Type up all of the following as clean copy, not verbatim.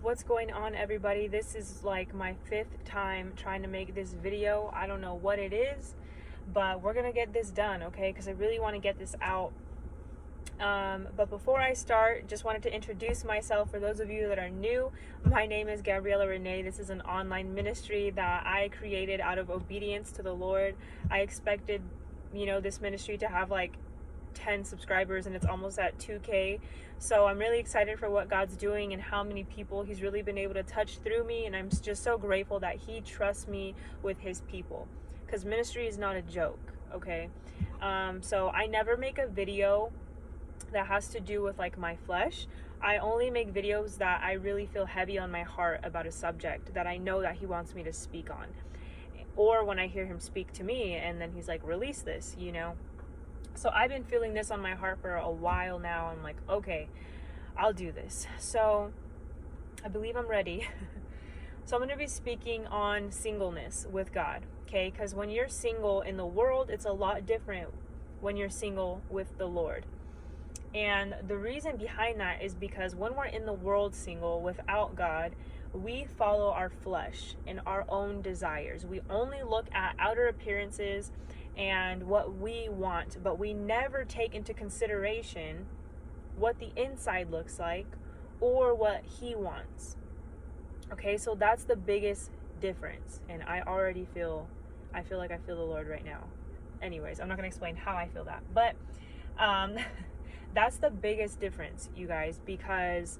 What's going on, everybody? This is like my 5th time trying to make this video. I don't know what it is, but we're gonna get this done, okay? Because I really want to get this out. But before I start, just wanted to introduce myself. For those of you that are new, my name is Gabriela Renee. This is an online ministry that I created out of obedience to the Lord. I expected, this ministry to have like 10 subscribers, and it's almost at 2K. So I'm really excited for what God's doing and how many people he's really been able to touch through me, and I'm just so grateful that he trusts me with his people, because ministry is not a joke, okay? So I never make a video that has to do with like my flesh. I only make videos that I really feel heavy on my heart about a subject that I know that he wants me to speak on, or when I hear him speak to me and then he's like, release this, So I've been feeling this on my heart for a while now. I'm like, okay, I'll do this. So I believe I'm ready. So I'm going to be speaking on singleness with God, okay? Because when you're single in the world, it's a lot different when you're single with the Lord. And the reason behind that is because when we're in the world single without God, we follow our flesh and our own desires. We only look at outer appearances and what we want, but we never take into consideration what the inside looks like or what he wants. Okay, so that's the biggest difference. And I feel like I feel the Lord right now. Anyways, I'm not going to explain how I feel that, but that's the biggest difference, you guys, because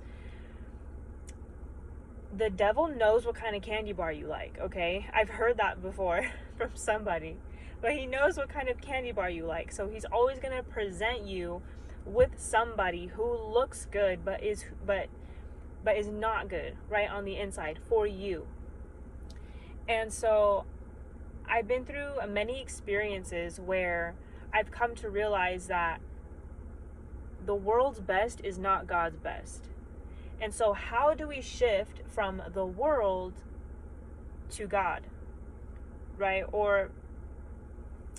the devil knows what kind of candy bar you like, okay? I've heard that before from somebody, but he knows what kind of candy bar you like. So he's always going to present you with somebody who looks good but is not good right on the inside for you. And so I've been through many experiences where I've come to realize that the world's best is not God's best. And so how do we shift from the world to God, right? Or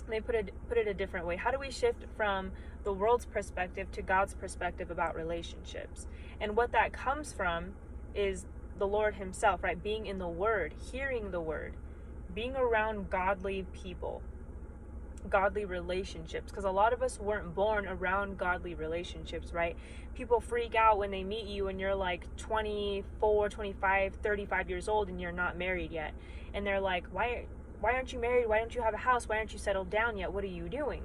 let me put it a different way. How do we shift from the world's perspective to God's perspective about relationships? And what that comes from is the Lord himself, right? Being in the Word, hearing the Word, being around godly people, godly relationships, because a lot of us weren't born around godly relationships, right? People freak out when they meet you and you're like 24, 25, 35 years old and you're not married yet. And they're like, why aren't you married? Why don't you have a house? Why aren't you settled down yet? What are you doing?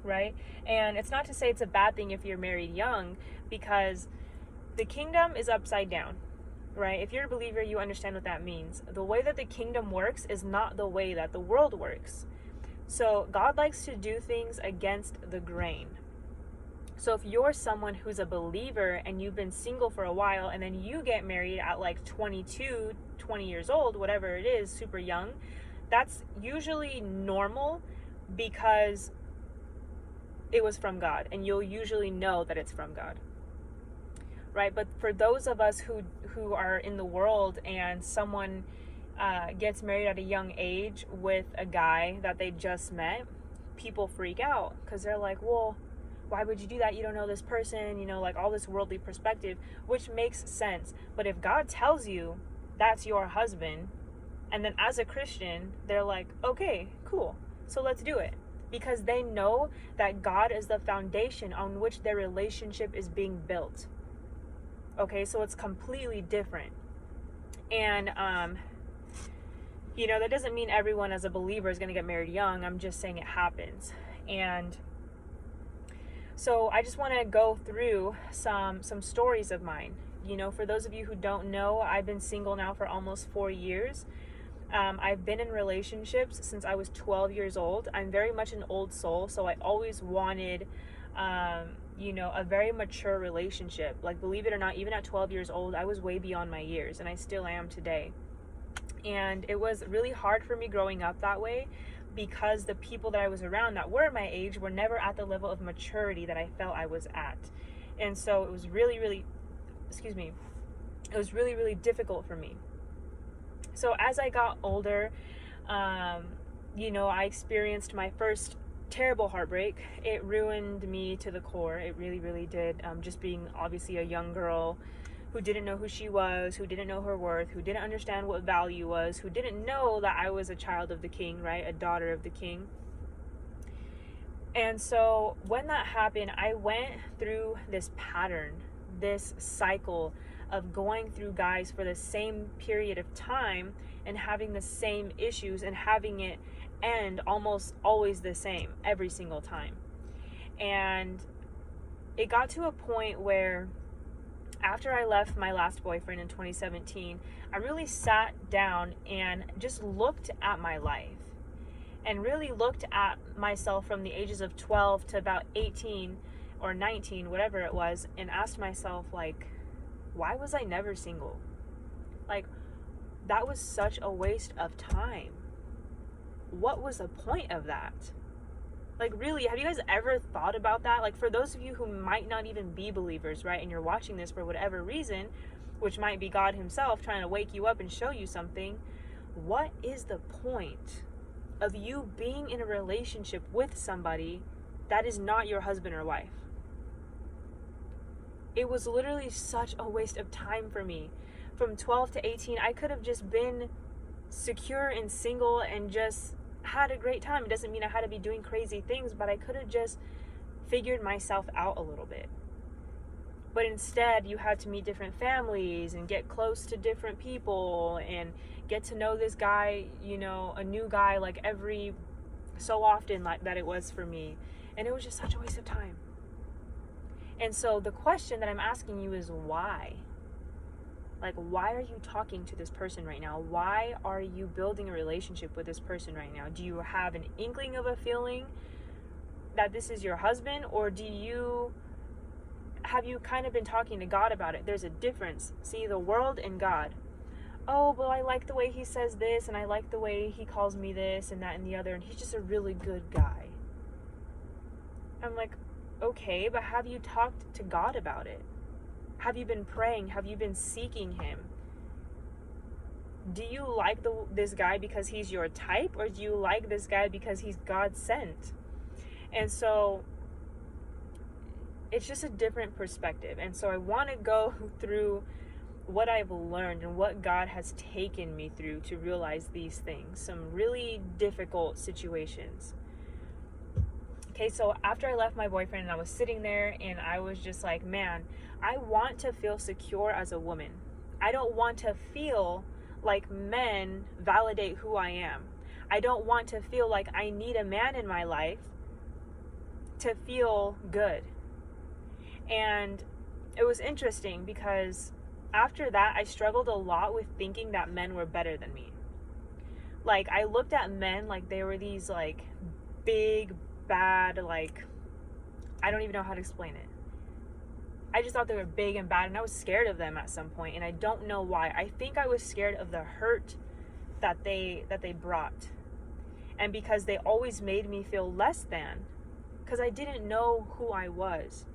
Right? And it's not to say it's a bad thing if you're married young, because the kingdom is upside down, right? If you're a believer, you understand what that means. The way that the kingdom works is not the way that the world works. So God likes to do things against the grain. So if you're someone who's a believer and you've been single for a while and then you get married at like 22, 20 years old, whatever it is, super young, that's usually normal because it was from God, and you'll usually know that it's from God, right? But for those of us who are in the world and someone gets married at a young age with a guy that they just met, people freak out because they're like, well, why would you do that? You don't know this person, like all this worldly perspective, which makes sense. But if God tells you that's your husband, and then as a Christian, they're like, okay, cool, so let's do it. Because they know that God is the foundation on which their relationship is being built. Okay, so it's completely different. And that doesn't mean everyone as a believer is going to get married young. I'm just saying it happens. And so I just want to go through some stories of mine. For those of you who don't know, I've been single now for almost 4 years. I've been in relationships since I was 12 years old. I'm very much an old soul, so I always wanted a very mature relationship. Like, believe it or not, even at 12 years old, I was way beyond my years, and I still am today. And it was really hard for me growing up that way because the people that I was around that were my age were never at the level of maturity that I felt I was at. And so it was really, really difficult for me. So as I got older, I experienced my first terrible heartbreak. It ruined me to the core. It really, really did. Just being obviously a young girl, who didn't know who she was, who didn't know her worth, who didn't understand what value was, who didn't know that I was a child of the king, right? A daughter of the king. And so when that happened, I went through this pattern, this cycle of going through guys for the same period of time and having the same issues and having it end almost always the same every single time. And it got to a point where after I left my last boyfriend in 2017, I really sat down and just looked at my life and really looked at myself from the ages of 12 to about 18 or 19, whatever it was, and asked myself, like, why was I never single? Like, that was such a waste of time. What was the point of that? Like, really, have you guys ever thought about that? Like, for those of you who might not even be believers, right, and you're watching this for whatever reason, which might be God himself trying to wake you up and show you something, what is the point of you being in a relationship with somebody that is not your husband or wife? It was literally such a waste of time for me. From 12 to 18, I could have just been secure and single and just had a great time. It doesn't mean I had to be doing crazy things, but I could have just figured myself out a little bit. But instead, you had to meet different families and get close to different people and get to know this guy, you know, a new guy, like every so often, like that it was for me. And it was just such a waste of time. And so the question that I'm asking you is why? Like, why are you talking to this person right now? Why are you building a relationship with this person right now? Do you have an inkling of a feeling that this is your husband? Or have you kind of been talking to God about it? There's a difference. See, the world and God. Oh, well, I like the way he says this, and I like the way he calls me this and that and the other, and he's just a really good guy. I'm like, okay, but have you talked to God about it? Have you been praying? Have you been seeking him? Do you like this guy because he's your type, or do you like this guy because he's God sent? And so it's just a different perspective. And so I want to go through what I've learned and what God has taken me through to realize these things, some really difficult situations. Okay, so after I left my boyfriend and I was sitting there and I was just like, man, I want to feel secure as a woman. I don't want to feel like men validate who I am. I don't want to feel like I need a man in my life to feel good. And it was interesting because after that, I struggled a lot with thinking that men were better than me. Like, I looked at men like they were these like big, bad, like, I don't even know how to explain it. I just thought they were big and bad, and I was scared of them at some point, and I don't know why. I think I was scared of the hurt that they brought, and because they always made me feel less than, because I didn't know who I was,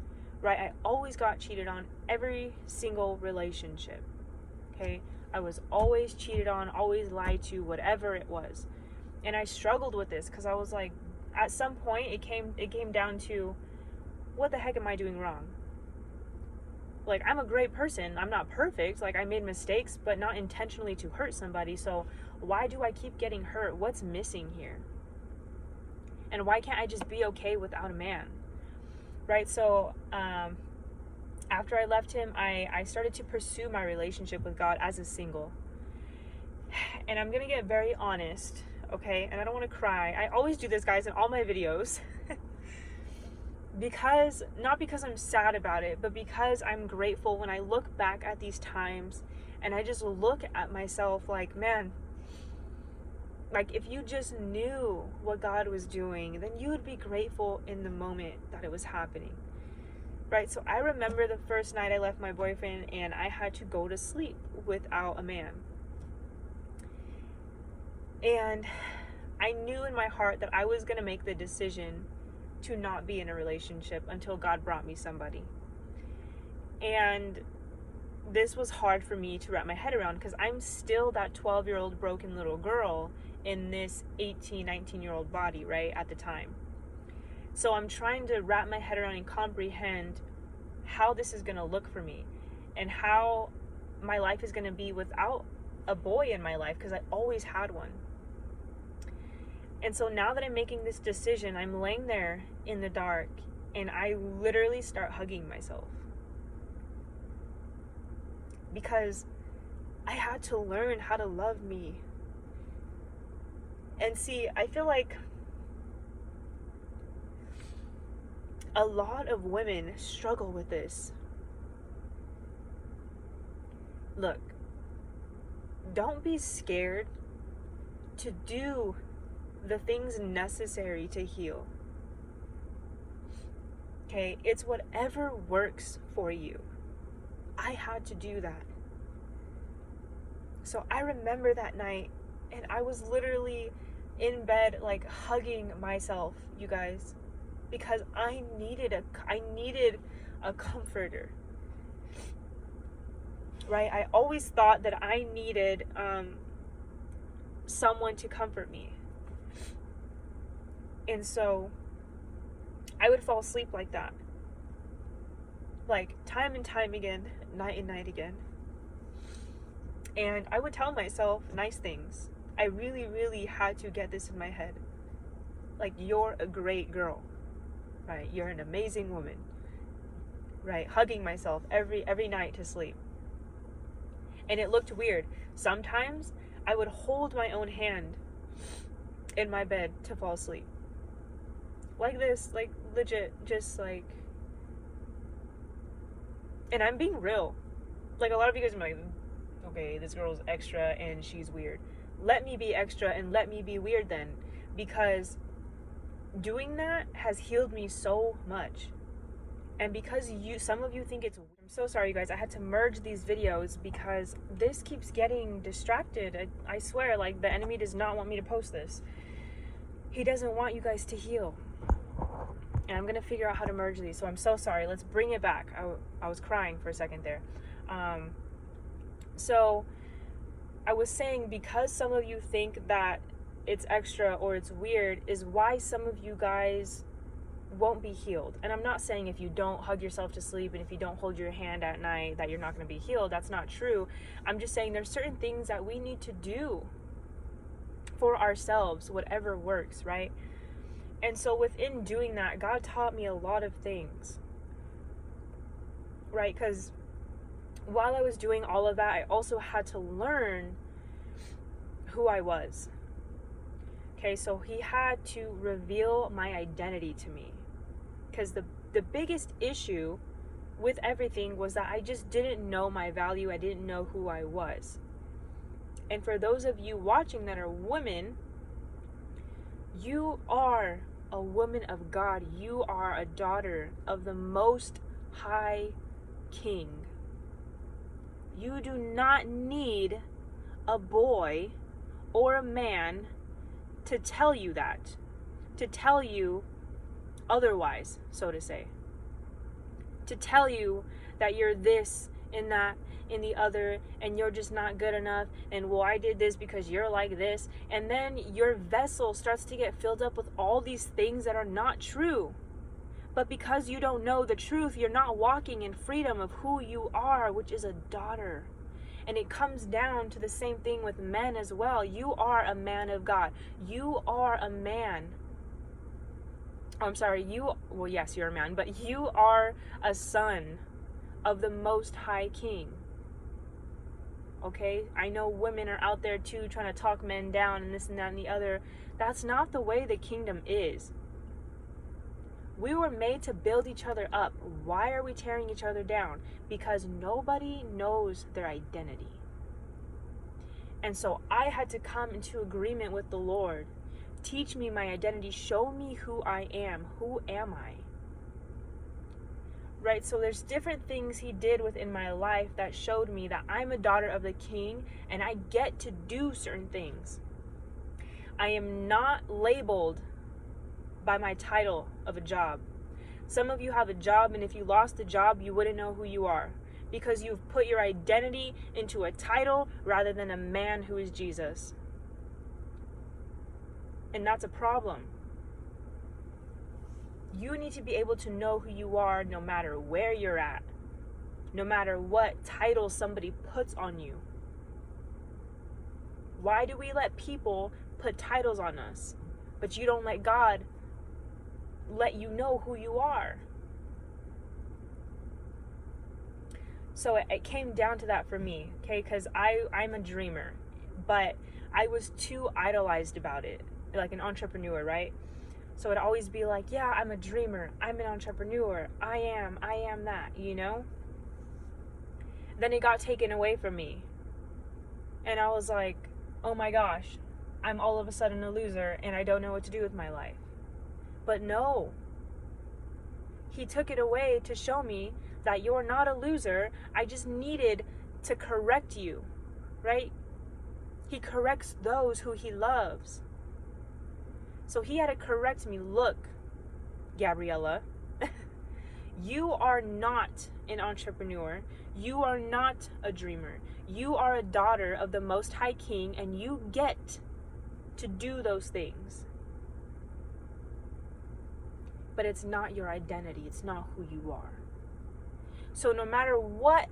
right? I always got cheated on every single relationship, okay? I was always cheated on, always lied to, whatever it was, and I struggled with this because I was like, at some point it came down to, what the heck am I doing wrong? Like, I'm a great person. I'm not perfect. Like, I made mistakes, but not intentionally to hurt somebody. So why do I keep getting hurt? What's missing here? And why can't I just be okay without a man? Right? So after I left him, I started to pursue my relationship with God as a single. And I'm going to get very honest, okay? And I don't want to cry. I always do this, guys, in all my videos. Not because I'm sad about it, but because I'm grateful when I look back at these times and I just look at myself like, man, like, if you just knew what God was doing, then you would be grateful in the moment that it was happening, right? So I remember the first night I left my boyfriend and I had to go to sleep without a man. And I knew in my heart that I was going to make the decision to not be in a relationship until God brought me somebody. And this was hard for me to wrap my head around because I'm still that 12-year-old broken little girl in this 18, 19-year-old body, right, at the time. So I'm trying to wrap my head around and comprehend how this is going to look for me. and how my life is going to be without a boy in my life, because I always had one. And so now that I'm making this decision, I'm laying there in the dark and I literally start hugging myself. Because I had to learn how to love me. And see, I feel like a lot of women struggle with this. Look, don't be scared to do the things necessary to heal. Okay, it's whatever works for you. I had to do that. So I remember that night, and I was literally in bed, like hugging myself, you guys, because I needed a comforter. Right? I always thought that I needed someone to comfort me. And so I would fall asleep like that. Like time and time again, night and night again. And I would tell myself nice things. I really, really had to get this in my head. Like, you're a great girl, right? You're an amazing woman, right? Hugging myself every night to sleep. And it looked weird. Sometimes I would hold my own hand in my bed to fall asleep. Like this, like legit, just like, and I'm being real. Like, a lot of you guys are like, okay, this girl's extra and she's weird. Let me be extra and let me be weird then, because doing that has healed me so much. And because some of you think it's, I'm so sorry you guys, I had to merge these videos because this keeps getting distracted. I swear, like, the enemy does not want me to post this. He doesn't want you guys to heal. And I'm gonna figure out how to merge these, so I'm so sorry. Let's bring it back. I was crying for a second there. So I was saying, because some of you think that it's extra or it's weird, is why some of you guys won't be healed. And I'm not saying if you don't hug yourself to sleep and if you don't hold your hand at night that you're not going to be healed. That's not true. I'm just saying there's certain things that we need to do for ourselves, whatever works, right? And so within doing that, God taught me a lot of things, right? Because while I was doing all of that, I also had to learn who I was. Okay, so he had to reveal my identity to me. Because the biggest issue with everything was that I just didn't know my value. I didn't know who I was. And for those of you watching that are women, you are a woman of God. You are a daughter of the Most High King. You do not need a boy or a man to tell you that, to tell you otherwise, so to say, to tell you that you're this and that and the other, and you're just not good enough, and well, I did this because you're like this, and then your vessel starts to get filled up with all these things that are not true. But because you don't know the truth, you're not walking in freedom of who you are, which is a daughter. And it comes down to the same thing with men as well. You are a man of God. You are a man. Oh, I'm sorry, well, yes, you're a man, but you are a son of the Most High King. Okay? I know women are out there too trying to talk men down and this and that and the other. That's not the way the kingdom is. We were made to build each other up. Why are we tearing each other down? Because nobody knows their identity. And so I had to come into agreement with the Lord. Teach me my identity. Show me who I am. Who am I? Right? So there's different things he did within my life that showed me that I'm a daughter of the King and I get to do certain things. I am not labeled by my title of a job. Some of you have a job, and if you lost the job, you wouldn't know who you are because you've put your identity into a title rather than a man who is Jesus. And that's a problem. You need to be able to know who you are no matter where you're at. no matter what title somebody puts on you. Why do we let people put titles on us, but you don't let God let you know who you are? So it came down to that for me, okay? Because I'm a dreamer, but I was too idolized about it, like an entrepreneur, right? So it'd always be like, yeah, I'm a dreamer, I'm an entrepreneur, I am that, you know? Then it got taken away from me. And I was like, oh my gosh, I'm all of a sudden a loser and I don't know what to do with my life. But no. He took it away to show me that you're not a loser. I just needed to correct you, right? He corrects those who he loves. So he had to correct me. Look, Gabriella, you are not an entrepreneur. You are not a dreamer. You are a daughter of the Most High King, and you get to do those things. But it's not your identity. It's not who you are. So no matter what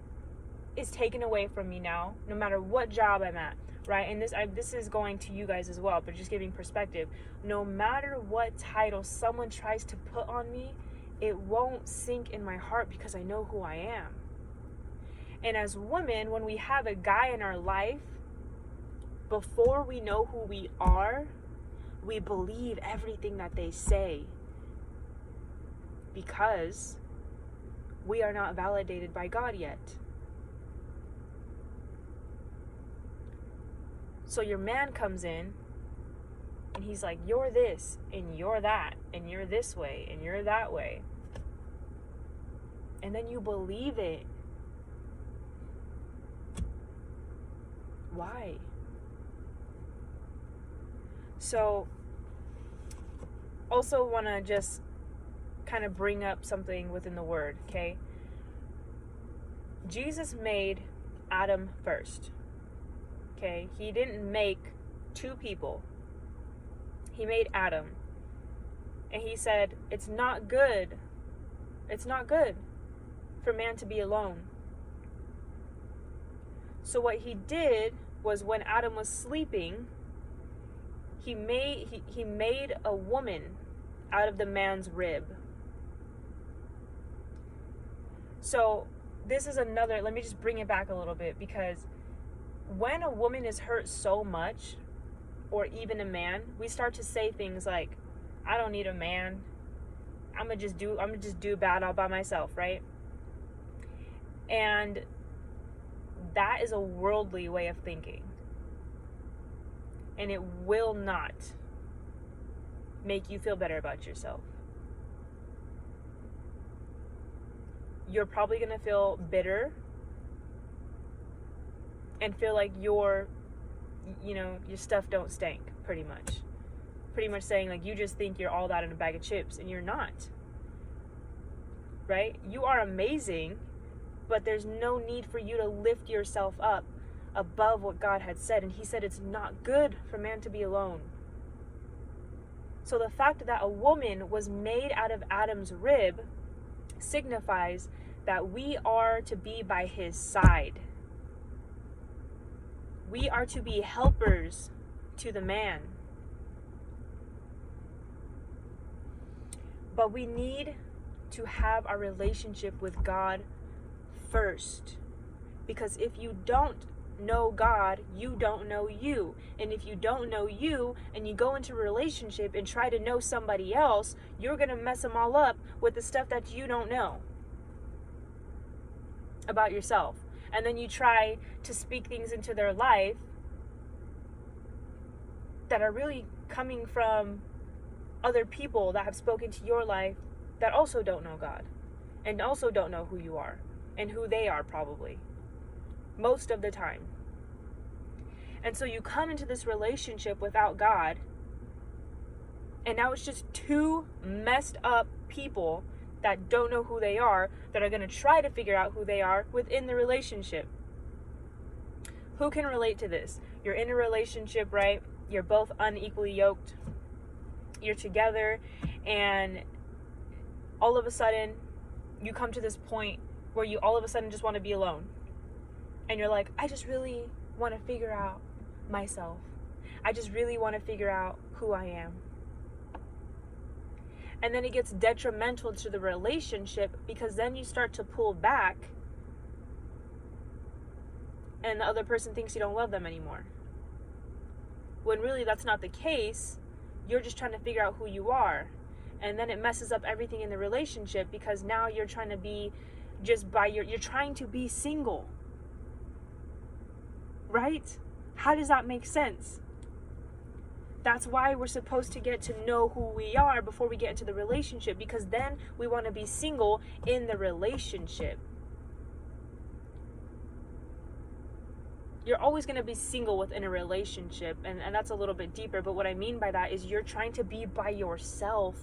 is taken away from me now, no matter what job I'm at, right? And this is going to you guys as well, but just giving perspective. No matter what title someone tries to put on me, it won't sink in my heart because I know who I am. And as women, when we have a guy in our life, before we know who we are, we believe everything that they say because we are not validated by God yet. So your man comes in and he's like, you're this and you're that and you're this way and you're that way. And then you believe it. Why? So also want to just kind of bring up something within the word, okay? Jesus made Adam first. Okay, he didn't make two people. He made Adam. And he said, it's not good. It's not good for man to be alone. So what he did was when Adam was sleeping, he made a woman out of the man's rib. So this is another, let me just bring it back a little bit, because when a woman is hurt so much, or even a man, we start to say things like, I don't need a man. I'm gonna just do bad all by myself, right? And that is a worldly way of thinking. And it will not make you feel better about yourself. You're probably gonna feel bitter and feel like your stuff don't stink, pretty much saying like you just think you're all that in a bag of chips, and you're not, right? You are amazing, but there's no need for you to lift yourself up above what God had said. And he said it's not good for man to be alone. So the fact that a woman was made out of Adam's rib signifies that we are to be by his side. We are to be helpers to the man. But we need to have our relationship with God first. Because if you don't know God, you don't know you. And if you don't know you and you go into a relationship and try to know somebody else, you're going to mess them all up with the stuff that you don't know about yourself. And then you try to speak things into their life that are really coming from other people that have spoken to your life that also don't know God and also don't know who you are and who they are, probably most of the time. And so you come into this relationship without God, and now it's just two messed up people that don't know who they are, that are going to try to figure out who they are within the relationship. Who can relate to this? You're in a relationship, right? You're both unequally yoked. You're together, and all of a sudden you come to this point where you all of a sudden just want to be alone. And you're like, I just really want to figure out myself. I just really want to figure out who I am. And then it gets detrimental to the relationship, because then you start to pull back and the other person thinks you don't love them anymore. When really that's not the case. You're just trying to figure out who you are. And then it messes up everything in the relationship, because now you're trying to be you're trying to be single. Right? How does that make sense? That's why we're supposed to get to know who we are before we get into the relationship, because then we want to be single in the relationship. You're always going to be single within a relationship, and that's a little bit deeper, but what I mean by that is you're trying to be by yourself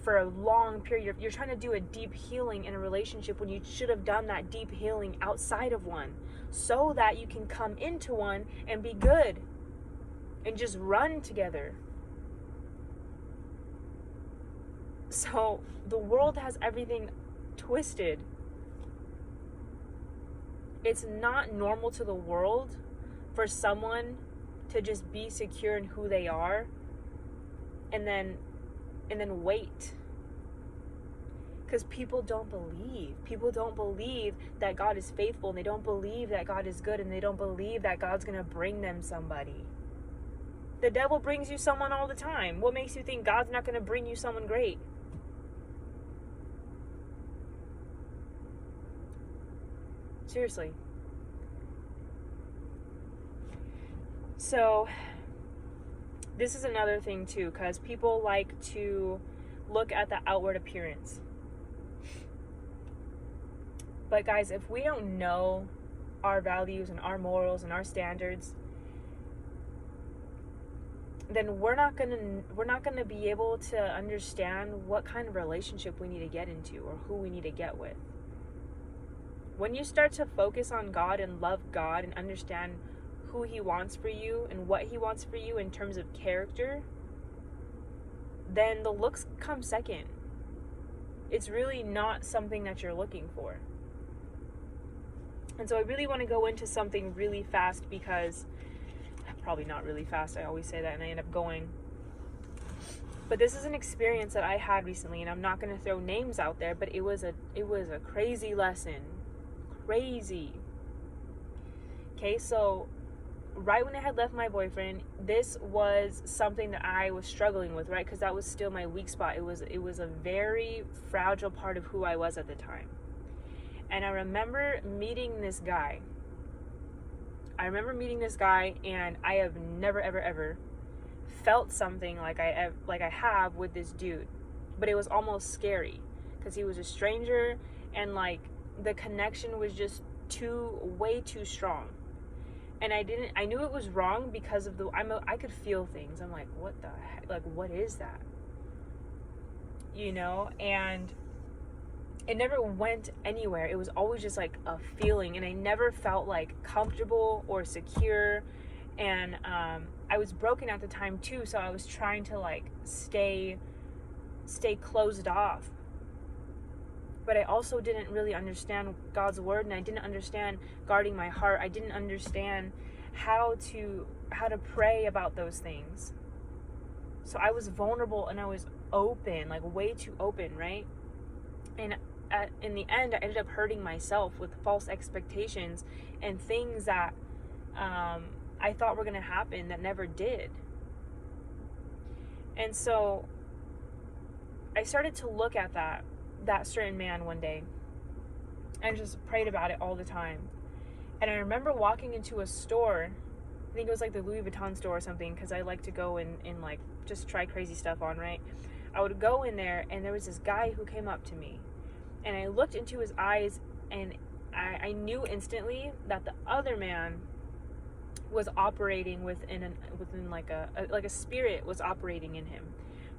for a long period. You're trying to do a deep healing in a relationship when you should have done that deep healing outside of one, so that you can come into one and be good and just run together. So the world has everything twisted. It's not normal to the world for someone to just be secure in who they are and then wait. Because people don't believe that God is faithful, and they don't believe that God is good, and they don't believe that God's going to bring them somebody. The devil brings you someone all the time. What makes you think God's not going to bring you someone great? Seriously. So this is another thing too, because people like to look at the outward appearance. But guys, if we don't know our values and our morals and our standards, then we're not gonna be able to understand what kind of relationship we need to get into or who we need to get with. When you start to focus on God and love God and understand who He wants for you and what He wants for you in terms of character, then the looks come second. It's really not something that you're looking for. And so I really want to go into something really fast, because probably not really fast, I always say that and I end up going. But this is an experience that I had recently, and I'm not going to throw names out there, but it was a crazy lesson. Crazy. Okay, so right when I had left my boyfriend, this was something that I was struggling with, right? Because that was still my weak spot. It was a very fragile part of who I was at the time. And I remember meeting this guy. And I have never, ever, ever felt something like I have with this dude. But it was almost scary, because he was a stranger, and like the connection was just way too strong. And I knew it was wrong because of I could feel things. I'm like, what the heck? Like, what is that? You know? And it never went anywhere. It was always just like a feeling, and I never felt like comfortable or secure. And I was broken at the time too, so I was trying to like stay closed off. But I also didn't really understand God's word, and I didn't understand guarding my heart. I didn't understand how to pray about those things. So I was vulnerable, and I was open, like way too open, right? And in the end, I ended up hurting myself with false expectations and things that I thought were going to happen that never did. And so I started to look at that certain man one day and just prayed about it all the time. And I remember walking into a store, I think it was like the Louis Vuitton store or something, because I like to go and like just try crazy stuff on, right? I would go in there, and there was this guy who came up to me, and I looked into his eyes, and I knew instantly that the other man was operating within like a spirit was operating in him,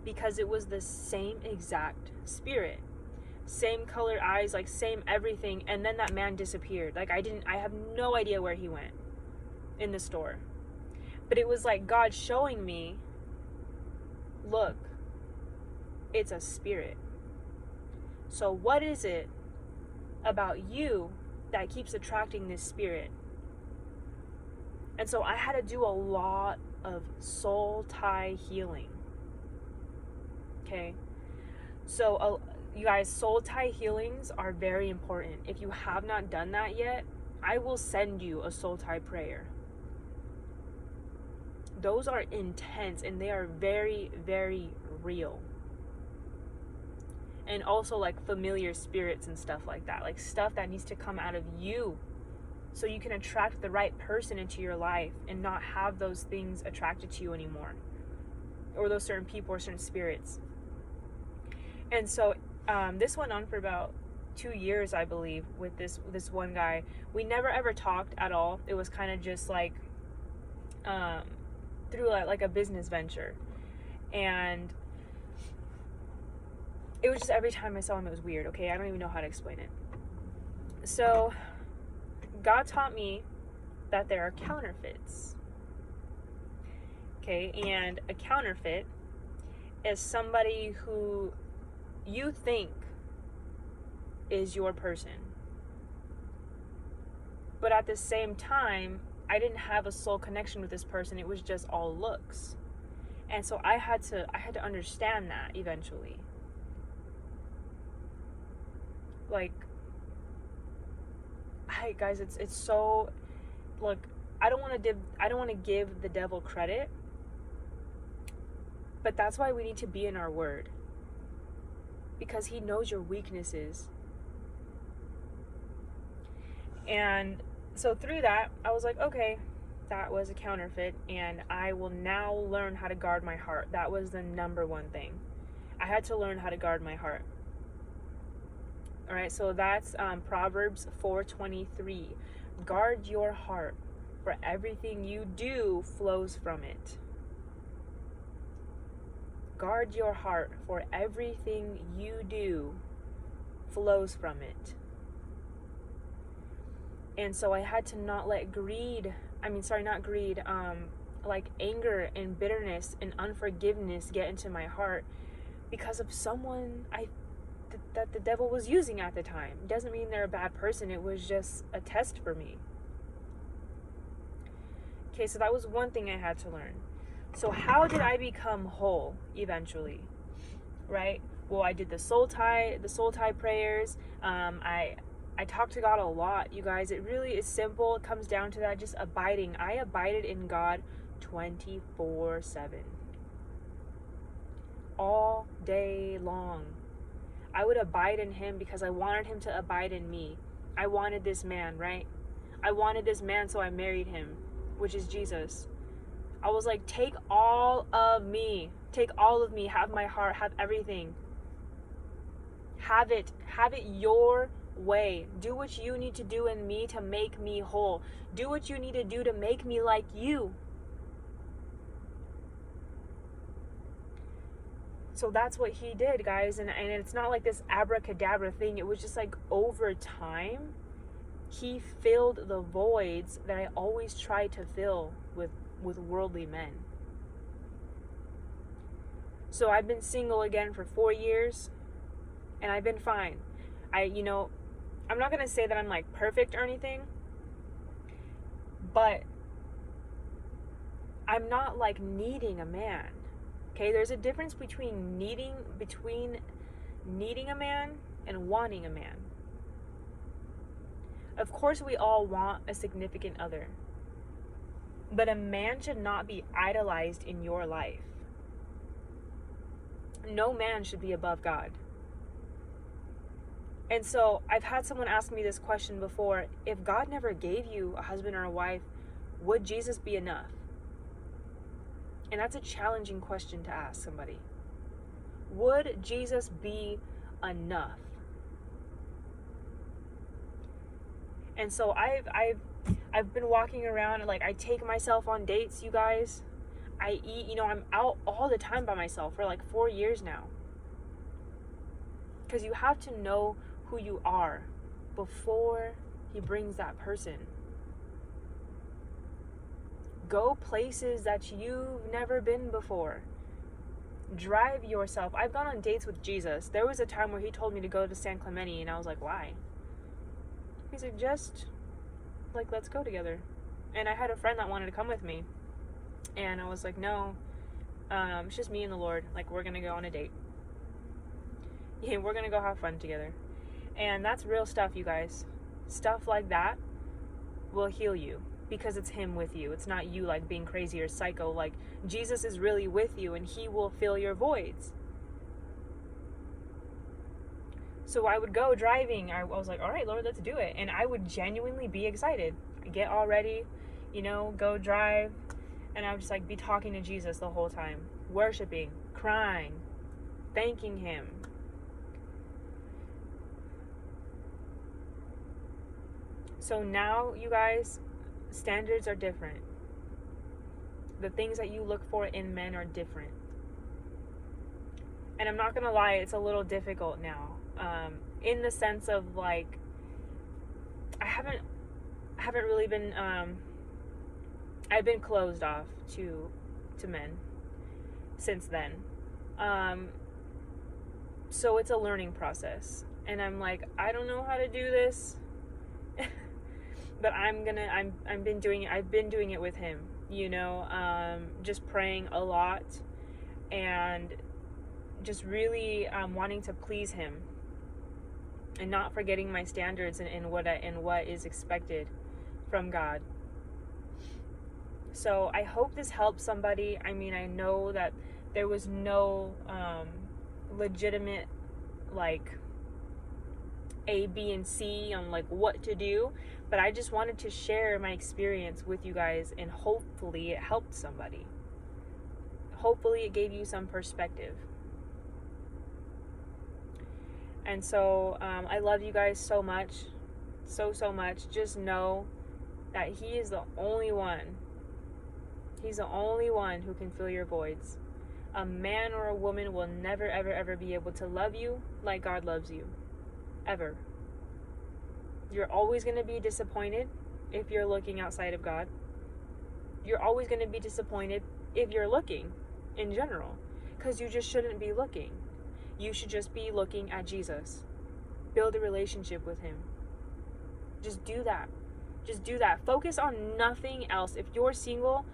because it was the same exact spirit. Same colored eyes, like same everything. And then that man disappeared. Like I have no idea where he went in the store. But it was like God showing me, look, it's a spirit. So what is it about you that keeps attracting this spirit? And so I had to do a lot of soul tie healing. Okay? So, you guys, soul tie healings are very important. If you have not done that yet, I will send you a soul tie prayer. Those are intense and they are very, very real. And also like familiar spirits and stuff like that. Like stuff that needs to come out of you so you can attract the right person into your life and not have those things attracted to you anymore. Or those certain people or certain spirits. And so this went on for about 2 years, I believe, with this one guy. We never ever talked at all. It was kind of just like through like a business venture. And it was just every time I saw him, it was weird, okay? I don't even know how to explain it. So, God taught me that there are counterfeits. Okay, and a counterfeit is somebody who you think is your person. But at the same time, I didn't have a soul connection with this person. It was just all looks. And so I had to understand that eventually. Like, guys, it's so, look, I don't want to give the devil credit, but that's why we need to be in our word, because he knows your weaknesses. And so through that, I was like, okay, that was a counterfeit, and I will now learn how to guard my heart. That was the number one thing. I had to learn how to guard my heart. All right, so that's Proverbs 4:23. Guard your heart, for everything you do flows from it. Guard your heart, for everything you do flows from it. And so I had to not let like anger and bitterness and unforgiveness get into my heart because of someone that the devil was using at the time. It doesn't mean they're a bad person. It was just a test for me. Okay, so that was one thing I had to learn. So how did I become whole eventually? Right? Well, I did the soul tie prayers. I talked to God a lot, you guys. It really is simple. It comes down to that, just abiding. I abided in God 24/7. All day long. I would abide in him because I wanted him to abide in me. I wanted this man, right? I wanted this man, so I married him, which is Jesus. I was like, take all of me. Take all of me. Have my heart. Have everything. Have it your way. Do what you need to do in me to make me whole. Do what you need to do to make me like you. So that's what he did, guys. And it's not like this abracadabra thing. It was just like over time, he filled the voids that I always tried to fill with worldly men. So I've been single again for 4 years, and I've been fine. I'm not going to say that I'm like perfect or anything, but I'm not like needing a man. Okay, there's a difference between needing a man and wanting a man. Of course, we all want a significant other, but a man should not be idolized in your life. No man should be above God. And so I've had someone ask me this question before: if God never gave you a husband or a wife, would Jesus be enough? And that's a challenging question to ask somebody. Would Jesus be enough? And so I've been walking around and like I take myself on dates, you guys. I eat, I'm out all the time by myself for like 4 years now. Because you have to know who you are before he brings that person. Go places that you've never been before. Drive yourself. I've gone on dates with Jesus. There was a time where he told me to go to San Clemente, and I was like, why? He's like, just, like, let's go together. And I had a friend that wanted to come with me. And I was like, no, it's just me and the Lord. Like, we're going to go on a date. Yeah, we're going to go have fun together. And that's real stuff, you guys. Stuff like that will heal you because it's him with you. It's not you, like, being crazy or psycho. Like, Jesus is really with you, and he will fill your voids. So I would go driving. I was like, all right, Lord, let's do it. And I would genuinely be excited. Get all ready, go drive. And I would just, like, be talking to Jesus the whole time. Worshiping, crying, thanking him. So now, you guys, standards are different. The things that you look for in men are different. And I'm not going to lie, it's a little difficult now. In the sense of, like, I haven't really been, I've been closed off to men since then. So it's a learning process. And I'm like, I don't know how to do this. But I've been doing it with him, just praying a lot and just really wanting to please him and not forgetting my standards and what is expected from God. So I hope this helps somebody. I mean, I know that there was no legitimate, like, A, B, and C on, like, what to do, but I just wanted to share my experience with you guys, and hopefully it helped somebody. Hopefully it gave you some perspective. And so I love you guys so much, so much. Just know that he is the only one. He's the only one who can fill your voids. A man or a woman will never, ever, ever be able to love you like God loves you. Ever. You're always going to be disappointed if you're looking outside of God. You're always going to be disappointed if you're looking in general, because you just shouldn't be looking. You should just be looking at Jesus. Build a relationship with him. Just do that. Just do that. Focus on nothing else. If you're single,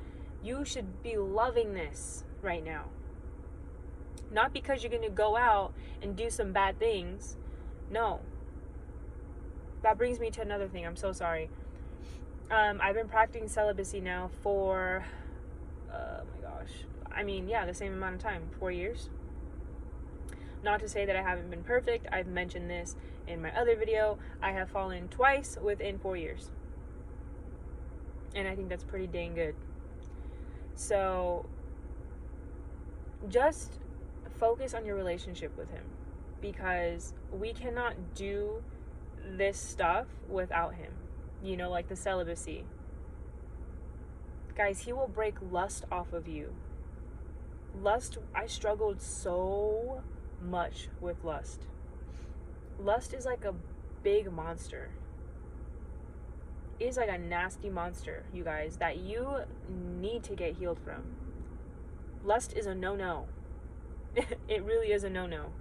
you should be loving this right now. Not because you're going to go out and do some bad things. No. That brings me to another thing. I'm so sorry. I've been practicing celibacy now for, oh my gosh. I mean, the same amount of time, 4 years. Not to say that I haven't been perfect. I've mentioned this in my other video. I have fallen twice within 4 years. And I think that's pretty dang good. So, just focus on your relationship with him. Because we cannot do this stuff without him. Like the celibacy. Guys, he will break lust off of you. Lust, I struggled so much with lust. Lust is like a big monster. It is like a nasty monster, you guys, that you need to get healed from. Lust is a no-no. It really is a no-no.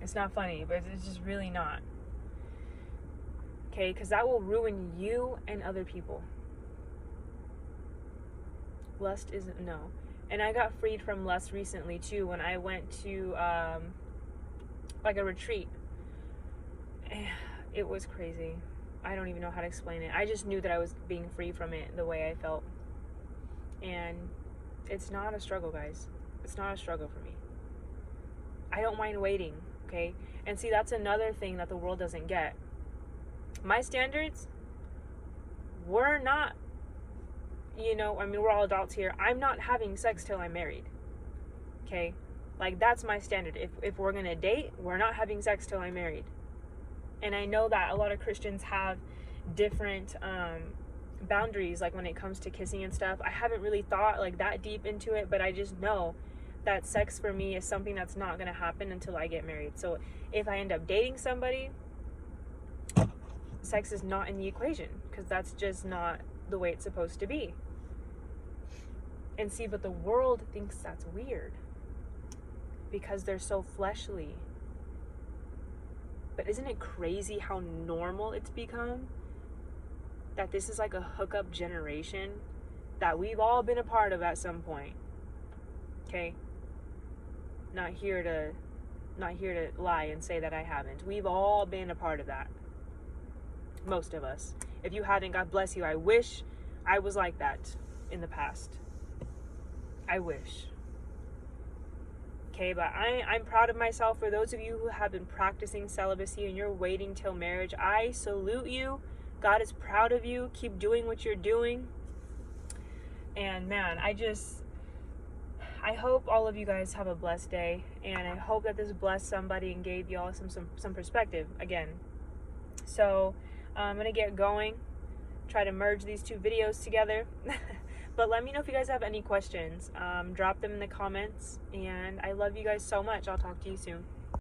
It's not funny, but it's just really not. Okay, because that will ruin you and other people. Lust is no. And I got freed from lust recently too when I went to like a retreat. It was crazy. I don't even know how to explain it. I just knew that I was being free from it the way I felt. And it's not a struggle, guys. It's not a struggle for me. I don't mind waiting, okay? And see, that's another thing that the world doesn't get. My standards were not, we're all adults here. I'm not having sex till I'm married. Okay? Like, that's my standard. If we're going to date, we're not having sex till I'm married. And I know that a lot of Christians have different boundaries, like when it comes to kissing and stuff. I haven't really thought like that deep into it, but I just know that sex for me is something that's not going to happen until I get married. So if I end up dating somebody, sex is not in the equation, because that's just not the way it's supposed to be. And see, but the world thinks that's weird because they're so fleshly. But isn't it crazy how normal it's become? That this is like a hookup generation that we've all been a part of at some point. Okay? Not here to lie and say that I haven't. We've all been a part of that. Most of us. If you haven't, God bless you. I wish I was like that in the past. I wish. Okay, but I'm proud of myself. For those of you who have been practicing celibacy and you're waiting till marriage, I salute you. God is proud of you. Keep doing what you're doing. And man, I hope all of you guys have a blessed day, and I hope that this blessed somebody and gave y'all some perspective again. So I'm gonna get going, try to merge these two videos together. But let me know if you guys have any questions. Drop them in the comments, and I love you guys so much. I'll talk to you soon.